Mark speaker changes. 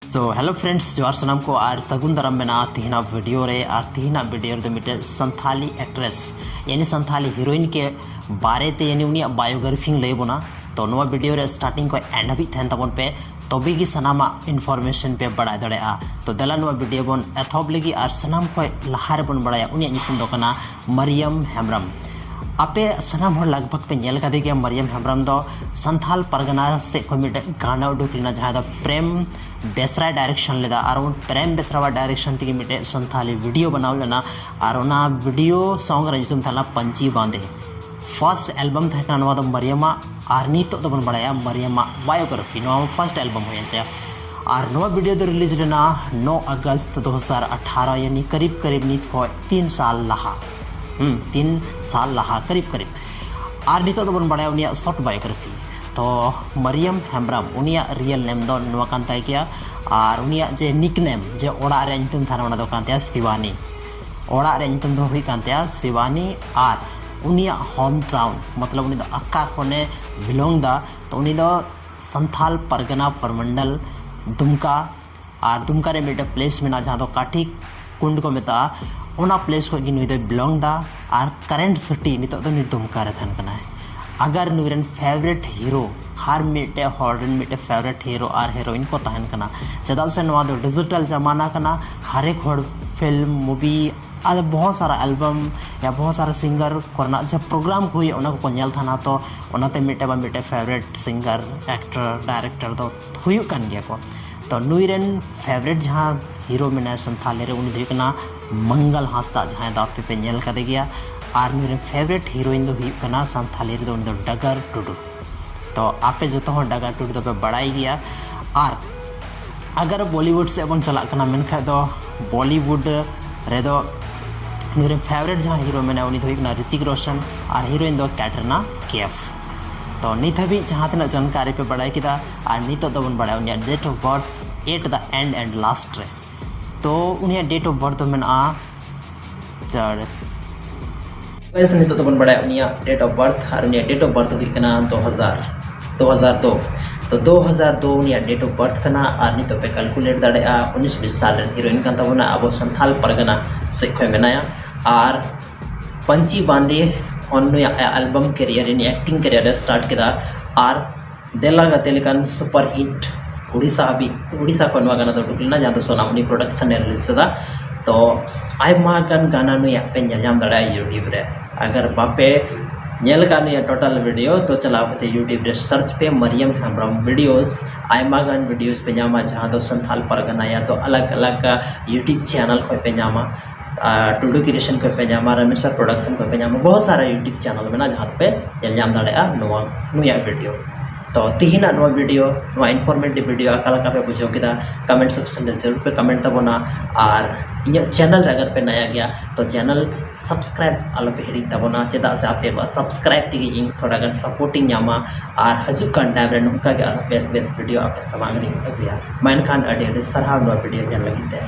Speaker 1: so hello friends जोहार सनम को are तगुन दरम में तीना वीडियो रे आर तीना वीडियो रे मिटे संथाली एक्ट्रेस यानी संथाली हीरोइन के बारे ते यानी उनिया बायोग्राफी लेबोना तो नवा वीडियो रे स्टार्टिंग को एंड हबी थेन तबन पे तबे की सनामा इन्फॉर्मेशन पे बड़ा दड़े तो दला नवा वीडियो बन एथॉब लगी आर सनाम को लहार बन बड़ा उनिया निकुम दो कना मरियम हेम्ब्रम आपे सनाम हर लगभग पे नेल कदे गया मरियम हेम्ब्रम दो संथाल परगना से को मिटे गाना उडुक लेना जहां द प्रेम बेसरा डायरेक्शन लेदा और प्रेम बेसरा डायरेक्शन तिगे मिटे संथाली वीडियो बनाव लेना और ना वीडियो सॉन्ग रजिसुम थाला पंची बांधे फर्स्ट एल्बम था कना नवा द मरियमा और नितो दो बन बड़ाया मरियमा बायोग्राफी नवा फर्स्ट एल्बम होयते और नवा वीडियो दो रिलीज लेना 9 अगस्त 2018 यानी करीब करीब नित को 3 साल लहा 3 साल लहा करीब करीब और नितो बन बड़ा उनिया शॉर्ट बायोग्राफी तो मरियम हेम्ब्रम उनिया रियल नेम दो नवा कान ताई किया और उनिया जे निकनेम जे ओड़ा रे नितुम थाना ओना दो कान ताया शिवानी ओड़ा रे नितुम दो हुई कान ताया शिवानी और उनिया होम टाउन मतलब उनी दो अक्का कोने बिलोंग दा तो उनी दो संथाल परगना परमंडल दुमका और दुमका रे मिटे प्लेस में ना जहाँ दो काठी कुंड को मेता ओना प्लेस को नुई दो बिलोंग दा और करेंट सिटी नितो दो नुई दुमका रे थन कना है अगर नुरन फेवरेट हीरो हर मिटे हॉर्डन मिटे फेवरेट हीरो और हीरोइन को तहन कना चदा से नवा दो डिजिटल जमाना कना हर एक हॉर फिल्म मूवी और बहुत सारा एल्बम या बहुत सारा सिंगर करना जब प्रोग्राम को हुई को नेल थाना तो ओनाते मिटे बा मिटे फेवरेट सिंगर एक्टर डायरेक्टर दो हुई कान गया को तो नुरन फेवरेट जहाँ हीरो में संथाले रे उनी दो कना मंगल हांसदा जहाँ दा पे नेल कदे गया और मेरे फेवरेट हीरोइन दो हुई कना संथाली रे दो डगर टुडू तो आपे जो तो डगर टुडू तो पे बड़ाई गया और अगर बॉलीवुड से बन चला कना मेनखा दो बॉलीवुड रे दो मेरे फेवरेट जहाँ हीरो में उनी दो हुई कना ऋतिक रोशन और हीरोइन दो कैटरीना कैफ तो नित हबी जहाँ तना जानकारी पे बड़ाई किदा और नित दो बन बड़ा उनिया date of birth at the end and last रे तो उनिया डेट ऑफ बर्थ में जड़ वैसे नहीं तो बन बड़ा उनिया डेट ऑफ बर्थ और उनिया डेट ऑफ बर्थ हुई कना 2002 तो 2002 उनिया डेट ऑफ बर्थ कना और नितो पे कैलकुलेट दाड़ेआ 19-20 साल रन हीरोइन कान तबना अब संथाल परगना से खय मेनाया और पंची बांधे उनिया album career in acting career start किदा और देला गते लेकान सुपर हिट उड़ीसा को नवा गाना दो डुकलना जहां तो सोनामनी प्रोडक्शन ने रिलीज लदा तो आयमा गान गाना नुया पे नेलजाम दड़ा यूट्यूब रे अगर बापे नेल का नुया टोटल वीडियो तो चलाओ कते यूट्यूब रे सर्च पे मरियम हेम्ब्रम वीडियोस आयमा गान वीडियोस पे नामा जहां दो संथाल परगना या तो अलग अलग यूट्यूब चैनल को पे नामा टुडू क्रिएशन को पे नामा रमेशर प्रोडक्शन को पे नामा बहुत सारा यूट्यूब चैनल में ना जहां पे नेलजाम दड़ा नुया वीडियो तो तीना नो वीडियो नो इन्फॉर्मेटिव वीडियो अकालका पे बुझो किदा कमेंट सेक्शन में जरूर पे कमेंट तबना और इन चैनल अगर पे नया गया तो चैनल सब्सक्राइब आलो पे हिड़ी तबना चेदा से आपे सब्सक्राइब तिगी इन थोड़ा गन सपोर्टिंग नामा और हजुक कान टाइम रे नुका के और बेस बेस वीडियो आपे समांगरी अगुया मैन खान अडे सरहा नो वीडियो जन लगिते